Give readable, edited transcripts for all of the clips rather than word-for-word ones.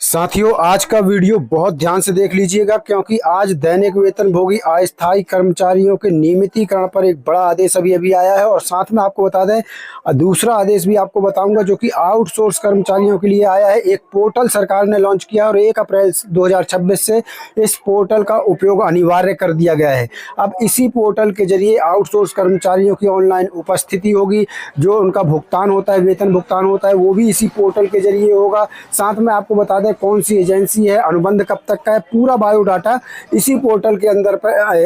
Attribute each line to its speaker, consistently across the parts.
Speaker 1: साथियों, आज का वीडियो बहुत ध्यान से देख लीजिएगा क्योंकि आज दैनिक वेतनभोगी अस्थायी कर्मचारियों के नियमितीकरण पर एक बड़ा आदेश अभी आया है। और साथ में आपको बता दें, दूसरा आदेश भी आपको बताऊंगा जो कि आउटसोर्स कर्मचारियों के लिए आया है। एक पोर्टल सरकार ने लॉन्च किया और 1 अप्रैल 2026 से इस पोर्टल का उपयोग अनिवार्य कर दिया गया है। अब इसी पोर्टल के जरिए आउटसोर्स कर्मचारियों की ऑनलाइन उपस्थिति होगी, जो उनका भुगतान होता है, वेतन भुगतान होता है, वो भी इसी पोर्टल के जरिए होगा। साथ में आपको बता दें कौन सी एजेंसी है, अनुबंध कब तक का है, पूरा बायोडाटा इसी पोर्टल के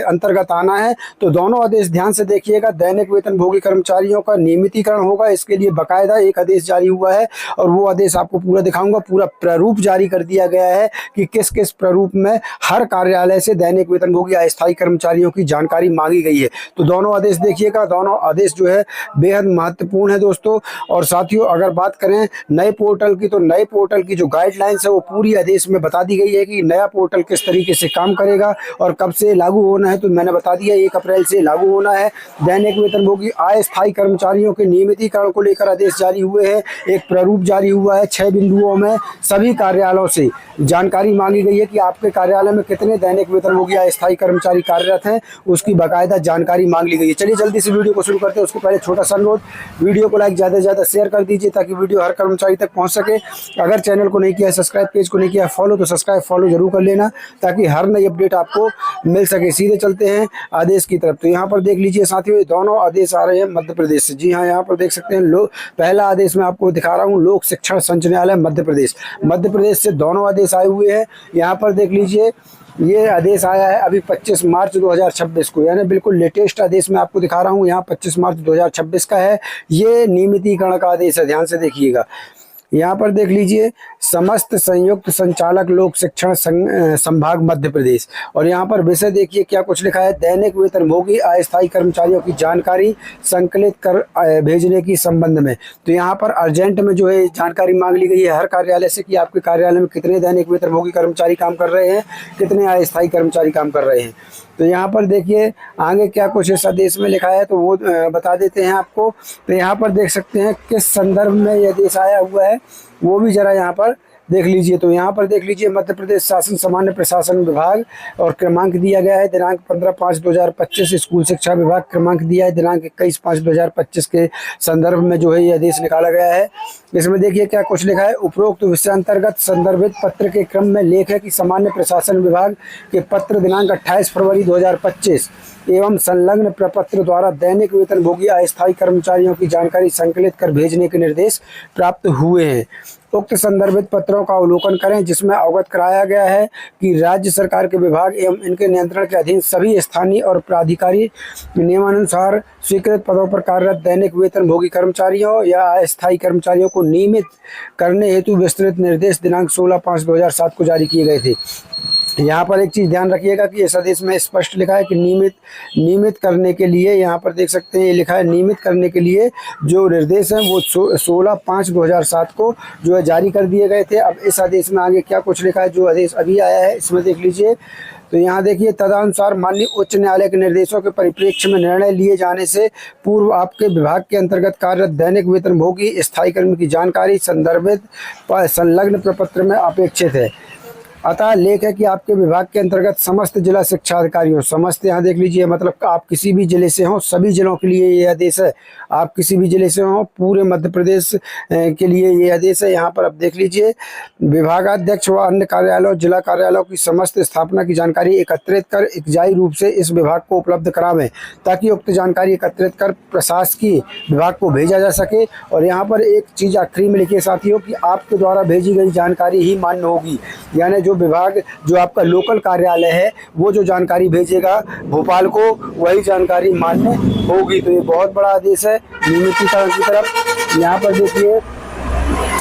Speaker 1: अंतर्गत आना है। तो दोनों आदेश ध्यान से देखिएगा। दैनिक वेतनभोगी कर्मचारियों का नियमितीकरण होगा, इसके लिए बकायदा एक आदेश जारी हुआ है और वो आदेश आपको पूरा दिखाऊंगा। पूरा प्रारूप जारी कर दिया गया है कि किस किस प्रारूप में हर कार्यालय से दैनिक वेतनभोगी अस्थायी कर्मचारियों की जानकारी मांगी गई है। तो दोनों आदेश देखिएगा। दोनों आदेश जो है बेहद महत्वपूर्ण है दोस्तों। और साथियों, अगर बात करें नए पोर्टल की, तो नए पोर्टल की जो गाइडलाइंस है वो पूरी आदेश में बता दी गई है कि नया पोर्टल किस तरीके से काम करेगा और कब से लागू होना है। तो मैंने बता दिया 1 अप्रैल से लागू होना है। दैनिक वेतनभोगी अस्थायी कर्मचारियों के नियमितीकरण को लेकर आदेश जारी हुए हैं। एक प्रारूप जारी हुआ है। 6 बिंदुओं में सभी कार्यालयों से जानकारी मांगी गई है कि आपके कार्यालय में कितने दैनिक वेतनभोगी अस्थायी कर्मचारी कार्यरत हैं, उसकी बाकायदा जानकारी मांग ली गई है। चलिए जल्दी से वीडियो को शुरू करते हैं। उसके पहले छोटा सा अनुरोध, वीडियो को लाइक ज़्यादा से ज़्यादा शेयर कर दीजिए ताकि वीडियो हर कर्मचारी तक पहुंच सके। अगर चैनल को नहीं किया है सब्सक्राइब, पेज को नहीं किया फॉलो, तो सब्सक्राइब फॉलो जरूर कर लेना ताकि हर नई अपडेट आपको मिल सके। सीधे चलते हैं आदेश की तरफ। तो यहाँ पर देख लीजिए साथियों, ये दोनों आदेश आ रहे हैं मध्य प्रदेश से। जी हाँ, यहाँ पर देख सकते हैं। पहला आदेश मैं आपको दिखा रहा हूँ, लोक शिक्षण संचालनालय मध्य प्रदेश से दोनों आदेश आए हुए हैं। यहाँ पर देख लीजिए, ये आदेश आया है अभी 25 मार्च 2026 को, यानी बिल्कुल लेटेस्ट आदेश मैं आपको दिखा रहा हूँ। यहाँ 25 मार्च 2026 का है। ये नियमितीकरण का आदेश है, ध्यान से देखिएगा। यहाँ पर देख लीजिए, समस्त संयुक्त संचालक लोक शिक्षण संभाग मध्य प्रदेश। और यहाँ पर विषय देखिए क्या कुछ लिखा है। दैनिक वेतनभोगी अस्थायी कर्मचारियों की जानकारी संकलित कर भेजने की संबंध में। तो यहाँ पर अर्जेंट में जो है जानकारी मांग ली गई है हर कार्यालय से कि आपके कार्यालय में कितने दैनिक वेतनभोगी कर्मचारी काम कर रहे हैं, कितने अस्थायी कर्मचारी काम कर रहे हैं। तो यहाँ पर देखिए आगे क्या कुछ इस आदेश में लिखा है, तो वो बता देते हैं आपको। तो यहाँ पर देख सकते हैं किस संदर्भ में यह आदेश आया हुआ है, वो भी ज़रा यहाँ पर देख लीजिए। तो यहाँ पर देख लीजिए, मध्य प्रदेश शासन सामान्य प्रशासन विभाग और क्रमांक दिया गया है दिनांक 15/5/2025। स्कूल शिक्षा विभाग क्रमांक दिया है दिनांक 21/5/2025 के संदर्भ में जो है ये आदेश निकाला गया है। इसमें देखिए क्या कुछ लिखा है। उपरोक्त विषय अंतर्गत संदर्भित पत्र के क्रम में लेख है कि सामान्य प्रशासन विभाग के पत्र दिनांक 28 फरवरी 2025 एवं संलग्न प्रपत्र द्वारा दैनिक वेतनभोगी अस्थायी कर्मचारियों की जानकारी संकलित कर भेजने के निर्देश प्राप्त हुए हैं। उक्त संदर्भित पत्रों का अवलोकन करें, जिसमें अवगत कराया गया है कि राज्य सरकार के विभाग एवं इनके नियंत्रण के अधीन सभी स्थानीय और प्राधिकारी नियमानुसार स्वीकृत पदों पर कार्यरत दैनिक वेतनभोगी कर्मचारियों या अस्थायी कर्मचारियों को नियमित करने हेतु विस्तृत निर्देश दिनांक 16/5/2007 को जारी किए गए थे। यहाँ पर एक चीज़ ध्यान रखिएगा कि इस आदेश में स्पष्ट लिखा है कि नियमित करने के लिए, यहाँ पर देख सकते हैं ये लिखा है नियमित करने के लिए जो निर्देश हैं वो 16/5/2007 को जो है जारी कर दिए गए थे। अब इस आदेश में आगे क्या कुछ लिखा है, जो आदेश अभी आया है इसमें देख लीजिए। तो यहाँ देखिए, तदनुसार माननीय उच्च न्यायालय के निर्देशों के परिप्रेक्ष्य में निर्णय लिए जाने से पूर्व आपके विभाग के अंतर्गत कार्यरत दैनिक वेतनभोगी स्थायी कर्मी की जानकारी संदर्भित संलग्न प्रपत्र में अपेक्षित है। अतः लेख है कि आपके विभाग के अंतर्गत समस्त जिला शिक्षा अधिकारियों, समस्त यहाँ देख लीजिए, मतलब आप किसी भी जिले से हों, सभी जिलों के लिए ये आदेश है। आप किसी भी जिले से हों, पूरे मध्य प्रदेश के लिए ये आदेश है। यहाँ पर आप देख लीजिए, विभागाध्यक्ष व अन्य कार्यालयों, जिला कार्यालयों की समस्त स्थापना की जानकारी एकत्रित कर एकजाई रूप से इस विभाग को उपलब्ध करावें ताकि उक्त जानकारी एकत्रित कर प्रशासकीय विभाग को भेजा जा सके। और यहाँ पर एक चीज़ आखिरी में लिखिए साथियों कि आपके द्वारा भेजी गई जानकारी ही मान्य होगी, यानी जो विभाग, जो आपका लोकल कार्यालय है, वो जो जानकारी भेजेगा भोपाल को, वही जानकारी मान्य होगी। तो ये बहुत बड़ा आदेश है नियमितीकरण की तरफ। यहाँ पर देखिए,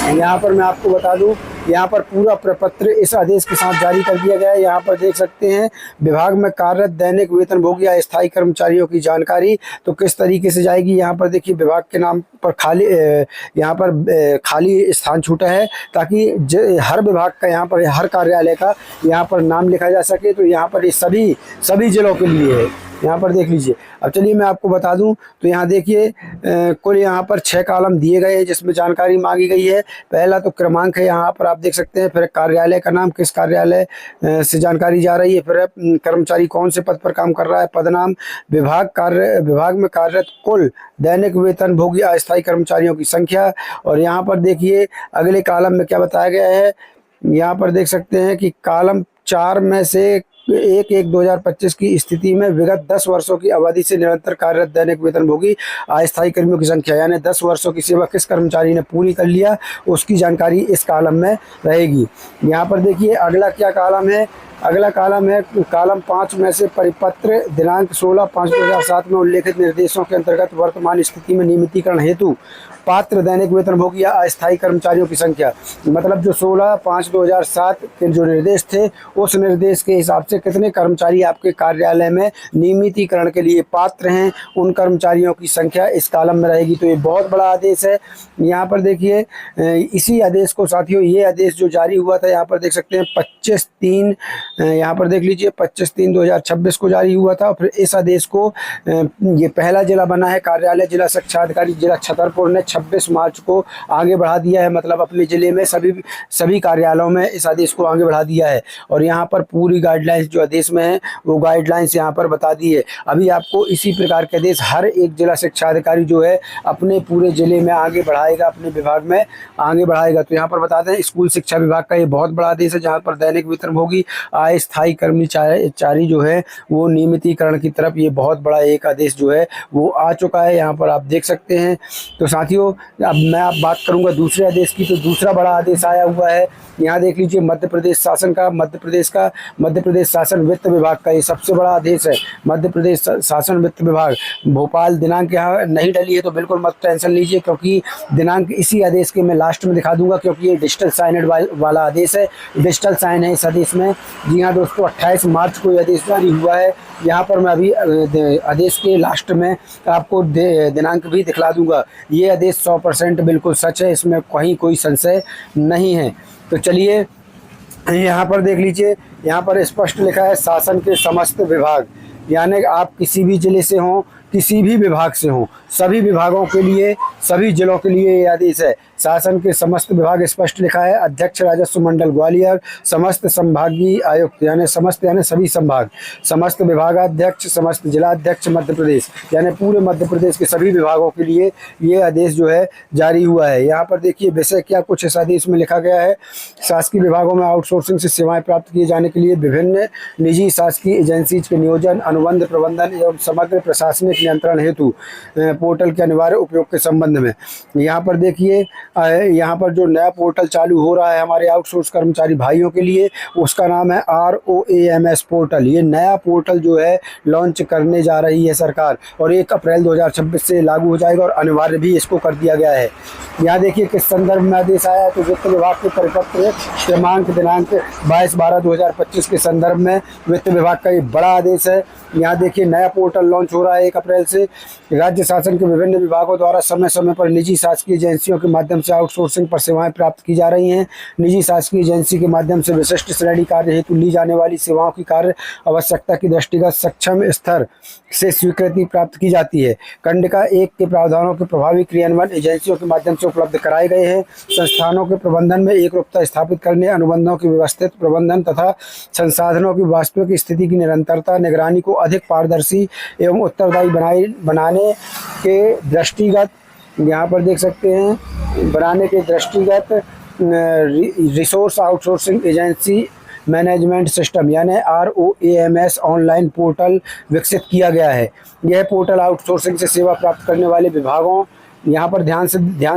Speaker 1: यहाँ पर मैं आपको बता दूं, यहाँ पर पूरा प्रपत्र इस आदेश के साथ जारी कर दिया गया है। यहाँ पर देख सकते हैं विभाग में कार्यरत दैनिक वेतनभोगी अस्थायी कर्मचारियों की जानकारी तो किस तरीके से जाएगी। यहाँ पर देखिए विभाग के नाम पर खाली स्थान छूटा है ताकि हर विभाग का, यहाँ पर हर कार्यालय का यहाँ पर नाम लिखा जा सके। तो यहाँ पर ये सभी जिलों के लिए है। यहाँ पर देख लीजिए। अब चलिए मैं आपको बता दूं, तो यहाँ देखिए कुल यहाँ पर 6 कॉलम दिए गए हैं जिसमें जानकारी मांगी गई है। पहला तो क्रमांक है, यहाँ पर आप देख सकते हैं, फिर कार्यालय का नाम, किस कार्यालय से जानकारी जा रही है, फिर कर्मचारी कौन से पद पर काम कर रहा है, पद नाम, विभाग में कार्यरत कुल दैनिक वेतन भोगी अस्थायी कर्मचारियों की संख्या। और यहाँ पर देखिए अगले कॉलम में क्या बताया गया है, यहाँ पर देख सकते हैं कि कॉलम 4 में से 1/1/2025 की स्थिति में विगत 10 वर्षों की अवधि से निरंतर कार्यरत दैनिक वेतनभोगी अस्थायी कर्मियों की संख्या, यानी 10 वर्षों की सेवा किस कर्मचारी ने पूरी कर लिया उसकी जानकारी इस कॉलम में रहेगी। यहाँ पर देखिए अगला क्या कॉलम है, अगला कॉलम है कॉलम 5 में से परिपत्र दिनांक 16/5/2007 में उल्लेखित निर्देशों के अंतर्गत वर्तमान स्थिति में नियमितीकरण हेतु पात्र दैनिक वेतनभोगी या अस्थायी कर्मचारियों की संख्या, मतलब जो 16/5/2007 के जो निर्देश थे उस निर्देश के हिसाब से कितने कर्मचारी आपके कार्यालय में नियमितीकरण के लिए पात्र हैं उन कर्मचारियों की संख्या इस कॉलम में रहेगी। तो ये बहुत बड़ा आदेश है। यहाँ पर देखिए इसी आदेश को साथियों, ये आदेश जो जारी हुआ था, यहाँ पर देख सकते हैं 25/3, यहाँ पर देख लीजिए 25/3/2026 को जारी हुआ था। और फिर इस आदेश को ये पहला जिला बना है कार्यालय जिला शिक्षा अधिकारी जिला छतरपुर ने 26 मार्च को आगे बढ़ा दिया है, मतलब अपने ज़िले में सभी कार्यालयों में इस आदेश को आगे बढ़ा दिया है। और यहाँ पर पूरी गाइडलाइंस जो आदेश में है वो गाइडलाइंस यहाँ पर बता दी है। अभी आपको इसी प्रकार के आदेश हर एक जिला शिक्षा अधिकारी जो है अपने पूरे ज़िले में आगे बढ़ाएगा, अपने विभाग में आगे बढ़ाएगा। तो यहाँ पर बता दें स्कूल शिक्षा विभाग का ये बहुत बड़ा आदेश है जहाँ पर दैनिक वेतनभोगी अस्थायी कर्मचारी जो है वो नियमितीकरण की तरफ ये बहुत बड़ा एक आदेश जो है वो आ चुका है, यहाँ पर आप देख सकते हैं। तो साथियों अब मैं आप बात करूंगा दूसरे आदेश की, तो दूसरा बड़ा आदेश आया हुआ है, यहाँ देख लीजिए मध्य प्रदेश शासन वित्त विभाग का ये सबसे बड़ा आदेश है। मध्य प्रदेश शासन वित्त विभाग भोपाल, दिनांक यहाँ नहीं डली है तो बिल्कुल मत टेंशन लीजिए क्योंकि दिनांक इसी आदेश के मैं लास्ट में दिखा दूंगा क्योंकि ये डिजिटल साइनेड वाला आदेश है, डिजिटल साइन है इस आदेश में। जी हाँ दोस्तों 28 मार्च को ये आदेश जारी हुआ है। यहाँ पर मैं अभी आदेश के लास्ट में आपको दिनांक भी दिखला दूंगा। ये आदेश 100% बिल्कुल सच है, इसमें कहीं कोई संशय नहीं है। तो चलिए यहाँ पर देख लीजिए, यहाँ पर स्पष्ट लिखा है शासन के समस्त विभाग, यानी आप किसी भी जिले से हों, किसी भी विभाग से हों, सभी विभागों के लिए, सभी जिलों के लिए ये आदेश है। शासन के समस्त विभाग स्पष्ट लिखा है, अध्यक्ष राजस्व मंडल ग्वालियर, समस्त संभागीय आयुक्त यानी सभी संभाग, समस्त विभागाध्यक्ष, समस्त जिलाध्यक्ष मध्य प्रदेश यानी पूरे मध्य प्रदेश के सभी विभागों के लिए ये आदेश जो है जारी हुआ है। यहाँ पर देखिए विषय क्या कुछ इस आदेश में लिखा गया है, शासकीय विभागों में आउटसोर्सिंग से सेवाएं प्राप्त किए जाने के लिए विभिन्न निजी शासकीय एजेंसीज के नियोजन, अनुबंध, प्रबंधन एवं समग्र प्रशासनिक नियंत्रण हेतु पोर्टल के अनिवार्य उपयोग के संबंध में। यहाँ पर देखिए यहाँ पर जो नया पोर्टल चालू हो रहा है हमारे आउटसोर्स कर्मचारी भाइयों के लिए, उसका नाम है ROAMS पोर्टल। ये नया पोर्टल जो है लॉन्च करने जा रही है सरकार और 1 अप्रैल 2026 से लागू हो जाएगा और अनिवार्य भी इसको कर दिया गया है। यहाँ देखिए किस संदर्भ में आदेश आया है, तो वित्त विभाग के परिपत्र क्रमांक दिनांक 22/12/2025 के संदर्भ में वित्त विभाग का ये बड़ा आदेश है। यहाँ देखिए नया पोर्टल लॉन्च हो रहा है 1 अप्रैल से। राज्य शासन के विभिन्न विभागों द्वारा समय समय पर निजी शासकीय एजेंसियों के माध्यम से आउटसोर्सिंग पर सेवाएं प्राप्त की जा रही हैं। निजी शासकीय एजेंसी के माध्यम से विशिष्ट श्रेणी कार्य हेतु ली जाने वाली सेवाओं की कार्य आवश्यकता की दृष्टिगत सक्षम स्तर से स्वीकृति प्राप्त की जाती है। खंडिका 1 के प्रावधानों के प्रभावी क्रियान्वयन एजेंसियों के माध्यम से उपलब्ध कराए गए हैं। संस्थानों के प्रबंधन में एकरूपता स्थापित करने, अनुबंधों की व्यवस्थित प्रबंधन तथा संसाधनों की वास्तविक स्थिति की निरंतरता, निगरानी को अधिक पारदर्शी एवं उत्तरदायी बनाने के दृष्टिगत, यहाँ पर देख सकते हैं बनाने के दृष्टिगत resource outsourcing agency management system यानी ROAMS ऑनलाइन पोर्टल विकसित किया गया है। यह पोर्टल आउटसोर्सिंग से सेवा प्राप्त करने वाले विभागों, यहाँ पर ध्यान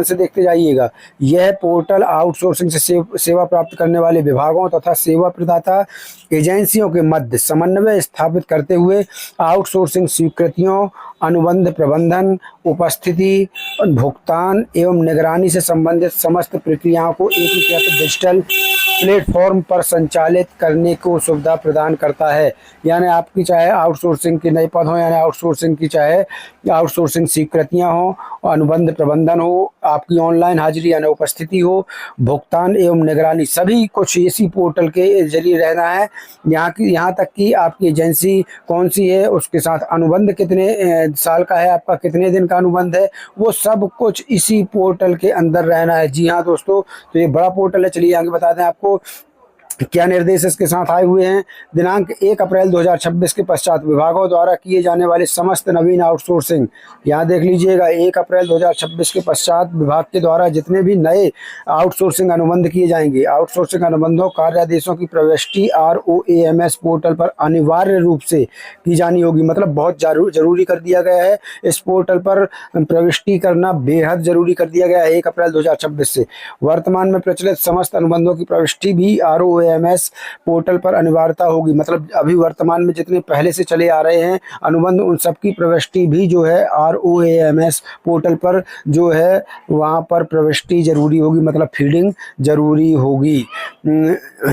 Speaker 1: से देखते जाइएगा, यह पोर्टल आउटसोर्सिंग से सेवा प्राप्त करने वाले विभागों तथा सेवा प्रदाता एजेंसियों के मध्य समन्वय स्थापित करते हुए आउटसोर्सिंग स्वीकृतियों, अनुबंध प्रबंधन, उपस्थिति, भुगतान एवं निगरानी से संबंधित समस्त प्रक्रियाओं को एकीकृत डिजिटल प्लेटफॉर्म पर संचालित करने को सुविधा प्रदान करता है। यानी आपकी चाहे आउटसोर्सिंग के नए पद हों, यानी आउटसोर्सिंग की चाहे आउटसोर्सिंग स्वीकृतियाँ हों, अनुबंध प्रबंधन हो, आपकी ऑनलाइन हाजिरी यानी उपस्थिति हो, भुगतान एवं निगरानी, सभी कुछ इसी पोर्टल के जरिए रहना है। यहाँ तक कि आपकी एजेंसी कौन सी है, उसके साथ अनुबंध कितने साल का है, आपका कितने दिन का अनुबंध है, वो सब कुछ इसी पोर्टल के अंदर रहना है। जी हाँ दोस्तों, तो ये बड़ा पोर्टल है। चलिए आगे बता दें आपको क्या निर्देश इसके साथ आए हुए हैं। दिनांक 1 अप्रैल 2026 के पश्चात विभागों द्वारा किए जाने वाले समस्त नवीन आउटसोर्सिंग, यहाँ देख लीजिएगा 1 अप्रैल 2026 के पश्चात विभाग के द्वारा जितने भी नए आउटसोर्सिंग अनुबंध किए जाएंगे, आउटसोर्सिंग अनुबंधों कार्यादेशों की प्रविष्टि ROAMS पोर्टल पर अनिवार्य रूप से की जानी होगी। मतलब बहुत जरूरी कर दिया गया है, इस पोर्टल पर प्रविष्टि करना बेहद जरूरी कर दिया गया है 1 अप्रैल 2026 से। वर्तमान में प्रचलित समस्त अनुबंधों की प्रविष्टि भी ROAMS पोर्टल पर अनिवार्यता होगी। मतलब अभी वर्तमान में जितने पहले से चले आ रहे हैं अनुबंध, उन सबकी प्रविष्टि भी जो है ROAMS पोर्टल पर जो है वहाँ पर प्रविष्टि जरूरी होगी, मतलब फीडिंग जरूरी होगी।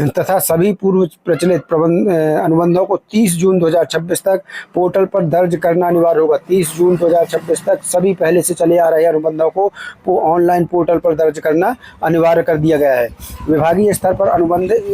Speaker 1: तथा सभी पूर्व प्रचलित अनुबंधों को 30 जून 2026 तक पोर्टल पर दर्ज करना अनिवार्य होगा। 30 जून 2026 तक सभी पहले से चले आ रहे अनुबंधों को ऑनलाइन पोर्टल पर दर्ज करना अनिवार्य कर दिया गया है। विभागीय स्तर पर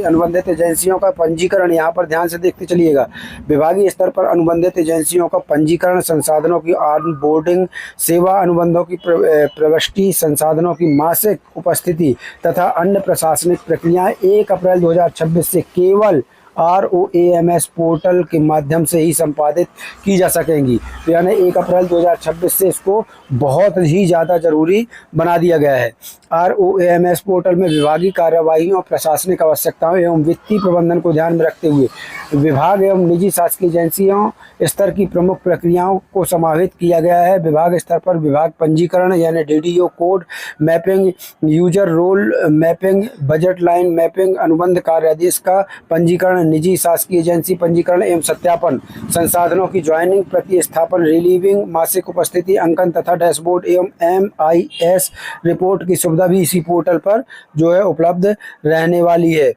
Speaker 1: अनुबंधित एजेंसियों का पंजीकरण, यहाँ पर ध्यान से देखते चलिएगा। विभागीय स्तर पर अनुबंधित एजेंसियों का पंजीकरण, संसाधनों की ऑनबोर्डिंग, सेवा अनुबंधों की प्रविष्टि, संसाधनों की मासिक उपस्थिति तथा अन्य प्रशासनिक प्रक्रियाएं 1 अप्रैल 2026 से केवल ROAMS पोर्टल के माध्यम से ही संपादित की जा सकेंगी। तो यानी 1 अप्रैल 2026 से इसको बहुत ही ज़्यादा ज़रूरी बना दिया गया है। ROAMS पोर्टल में विभागीय कार्यवाहियों, प्रशासनिक आवश्यकताओं एवं वित्तीय प्रबंधन को ध्यान में रखते हुए विभाग एवं निजी शासकीय एजेंसियों स्तर की प्रमुख प्रक्रियाओं को समाहित किया गया है। विभाग स्तर पर विभाग पंजीकरण यानी DDO code mapping, user role mapping, budget line mapping, अनुबंध कार्यादेश का पंजीकरण, निजी शासकीय एजेंसी पंजीकरण एवं सत्यापन, संसाधनों की ज्वाइनिंग, प्रतिस्थापन, रिलीविंग, मासिक उपस्थिति अंकन तथा डैशबोर्ड एवं MIS रिपोर्ट की सुविधा भी इसी पोर्टल पर जो है उपलब्ध रहने वाली है।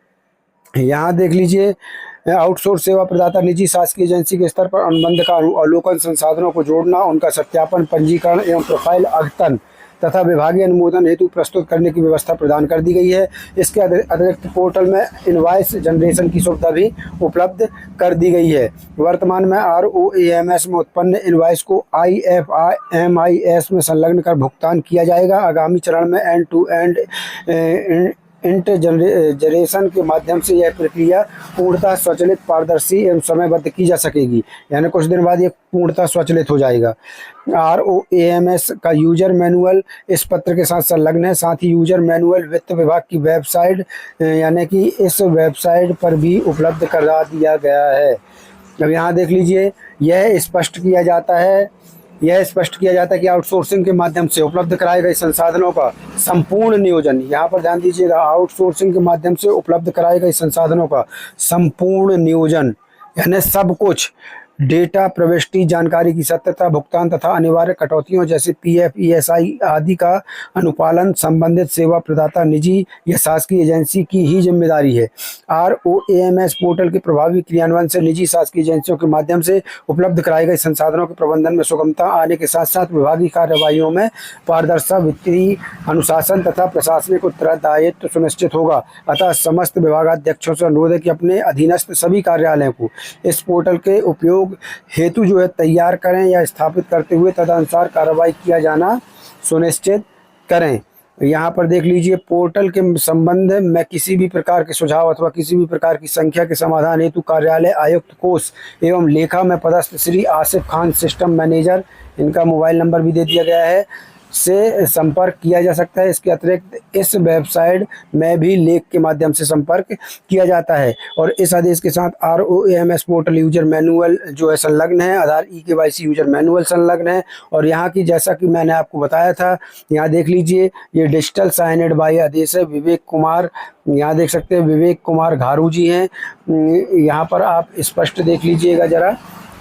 Speaker 1: यहाँ देख लीजिए, आउटसोर्स सेवा प्रदाता निजी शासकीय एजेंसी के स्तर पर अनुबंध का अवलोकन, संसाधनों को जोड़ना, उनका सत्यापन, पंजीकरण एवं प्रोफाइल अद्यतन तथा विभागीय अनुमोदन हेतु प्रस्तुत करने की व्यवस्था प्रदान कर दी गई है। इसके अतिरिक्त पोर्टल में इनवॉइस जनरेशन की सुविधा भी उपलब्ध कर दी गई है। वर्तमान में ROAMS में उत्पन्न इनवॉइस को IFMIS में संलग्न कर भुगतान किया जाएगा। आगामी चरण में एंड टू एंड इंटरजनरेशन के माध्यम से यह प्रक्रिया पूर्णतः स्वचालित, पारदर्शी एवं समयबद्ध की जा सकेगी। यानी कुछ दिन बाद ये पूर्णतः स्वचालित हो जाएगा। ROAMS का यूजर मैनुअल इस पत्र के साथ संलग्न है। साथ ही यूजर मैनुअल वित्त विभाग की वेबसाइट यानी कि इस वेबसाइट पर भी उपलब्ध करा दिया गया है। अब यहाँ देख लीजिए, यह स्पष्ट किया जाता है कि आउटसोर्सिंग के माध्यम से उपलब्ध कराए गए संसाधनों का संपूर्ण नियोजन, यहाँ पर ध्यान दीजिएगा, आउटसोर्सिंग के माध्यम से उपलब्ध कराए गए संसाधनों का संपूर्ण नियोजन यानी सब कुछ, डेटा प्रविष्टि, जानकारी की सत्यता, भुगतान तथा अनिवार्य कटौतियों जैसे PF ESI आदि का अनुपालन संबंधित सेवा प्रदाता निजी या शासकीय एजेंसी की ही जिम्मेदारी है। ROAMS पोर्टल के प्रभावी क्रियान्वयन से निजी शासकीय एजेंसियों के माध्यम से उपलब्ध कराए गए संसाधनों के प्रबंधन में सुगमता आने के साथ साथ विभागीय कार्यवाहियों में पारदर्शिता, वित्तीय अनुशासन तथा प्रशासनिक उत्तरदायित्व सुनिश्चित होगा। अतः समस्त विभागाध्यक्षों से अनुरोध है कि अपने अधीनस्थ सभी कार्यालयों को इस पोर्टल के उपयोग हेतु जो है तैयार करें या स्थापित करते हुए तदनुसार कार्रवाई किया जाना सुनिश्चित करें। यहाँ पर देख लीजिए, पोर्टल के संबंध में किसी भी प्रकार के सुझाव अथवा किसी भी प्रकार की संख्या के समाधान हेतु कार्यालय आयुक्त कोष एवं लेखा में पदस्थ श्री आसिफ खान सिस्टम मैनेजर, इनका मोबाइल नंबर भी दे दिया गया है, से संपर्क किया जा सकता है। इसके अतिरिक्त इस वेबसाइट में भी लेख के माध्यम से संपर्क किया जाता है। और इस आदेश के साथ ROAMS पोर्टल यूजर मैनुअल जो है संलग्न है, आधार eKYC यूजर मैनुअल संलग्न है। और यहाँ की जैसा कि मैंने आपको बताया था, यहाँ देख लीजिए, ये डिजिटल साइनेड बाई आदेश है। विवेक कुमार, यहाँ देख सकते हैं विवेक कुमार घारू जी हैं। यहाँ पर आप स्पष्ट देख लीजिएगा ज़रा,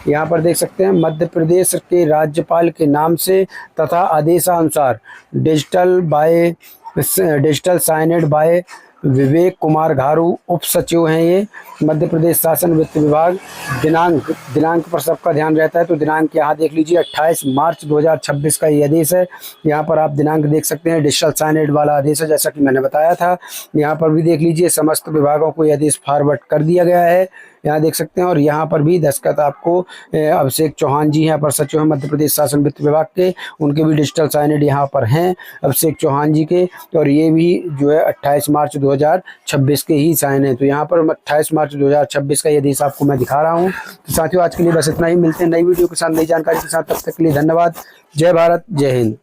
Speaker 1: यहाँ पर देख सकते हैं मध्य प्रदेश के राज्यपाल के नाम से तथा आदेशानुसार digital signed bye Vivek Kumar घारू उप सचिव हैं ये, मध्य प्रदेश शासन वित्त विभाग। दिनांक पर सबका ध्यान रहता है, तो दिनांक यहाँ देख लीजिए 28 मार्च 2026 का ये आदेश है। यहाँ पर आप दिनांक देख सकते हैं, डिजिटल साइनेड वाला आदेश है, जैसा कि मैंने बताया था। यहाँ पर भी देख लीजिए, समस्त विभागों को ये आदेश फॉरवर्ड कर दिया गया है, यहाँ देख सकते हैं। और यहाँ पर भी दस्तखत आपको अभिषेक चौहान जी यहाँ पर सचिव हैं मध्य प्रदेश शासन वित्त विभाग के, उनके भी डिजिटल साइनेड यहाँ पर हैं अभिषेक चौहान जी के। और ये भी जो है 28 मार्च 2026 के ही साइन है। तो यहाँ पर 28 मार्च 2026 का ये आदेश आपको मैं दिखा रहा हूँ। तो साथियों, आज के लिए बस इतना ही। मिलते हैं नई वीडियो के साथ, नई जानकारी के साथ। तब तक के लिए धन्यवाद। जय भारत, जय हिंद।